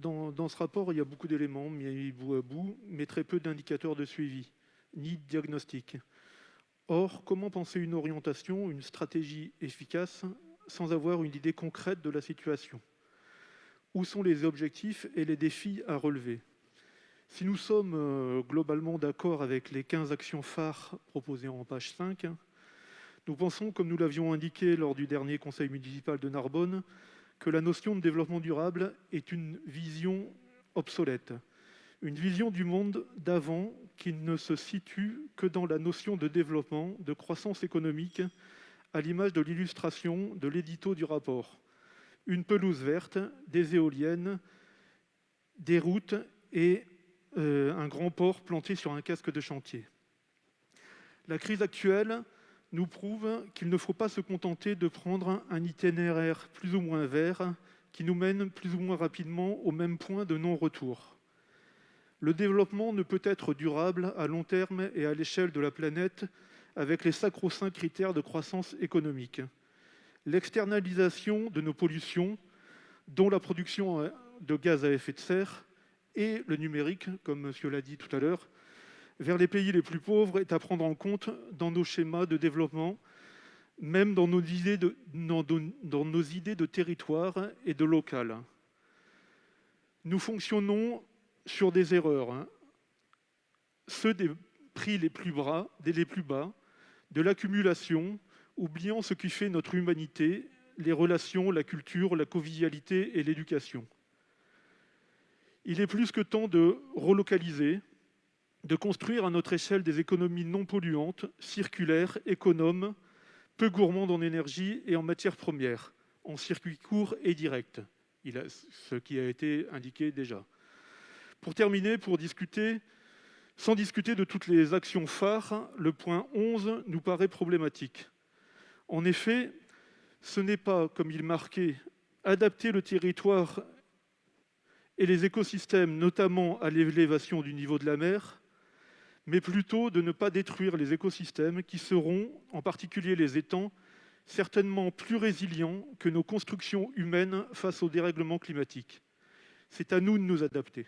dans ce rapport, il y a beaucoup d'éléments mis bout à bout, mais très peu d'indicateurs de suivi, ni de diagnostic. Or, comment penser une orientation, une stratégie efficace, sans avoir une idée concrète de la situation? Où sont les objectifs et les défis à relever? Si nous sommes globalement d'accord avec les 15 actions phares proposées en page 5, nous pensons, comme nous l'avions indiqué lors du dernier conseil municipal de Narbonne, que la notion de développement durable est une vision obsolète, une vision du monde d'avant qui ne se situe que dans la notion de développement, de croissance économique, à l'image de l'illustration de l'édito du rapport. Une pelouse verte, des éoliennes, des routes et un grand port planté sur un casque de chantier. La crise actuelle nous prouve qu'il ne faut pas se contenter de prendre un itinéraire plus ou moins vert qui nous mène plus ou moins rapidement au même point de non-retour. Le développement ne peut être durable à long terme et à l'échelle de la planète avec les sacro-saints critères de croissance économique. L'externalisation de nos pollutions, dont la production de gaz à effet de serre, et le numérique, comme monsieur l'a dit tout à l'heure, vers les pays les plus pauvres est à prendre en compte dans nos schémas de développement, même dans nos idées de territoire et de local. Nous fonctionnons sur des erreurs, ceux des prix les plus bas, de l'accumulation, oubliant ce qui fait notre humanité, les relations, la culture, la convivialité et l'éducation. Il est plus que temps de relocaliser, de construire à notre échelle des économies non polluantes, circulaires, économes, peu gourmandes en énergie et en matières premières, en circuit court et direct, ce qui a été indiqué déjà. Pour terminer, sans discuter de toutes les actions phares, le point 11 nous paraît problématique. En effet, ce n'est pas, comme il marquait, adapter le territoire et les écosystèmes, notamment à l'élévation du niveau de la mer, mais plutôt de ne pas détruire les écosystèmes qui seront, en particulier les étangs, certainement plus résilients que nos constructions humaines face au dérèglement climatique. C'est à nous de nous adapter.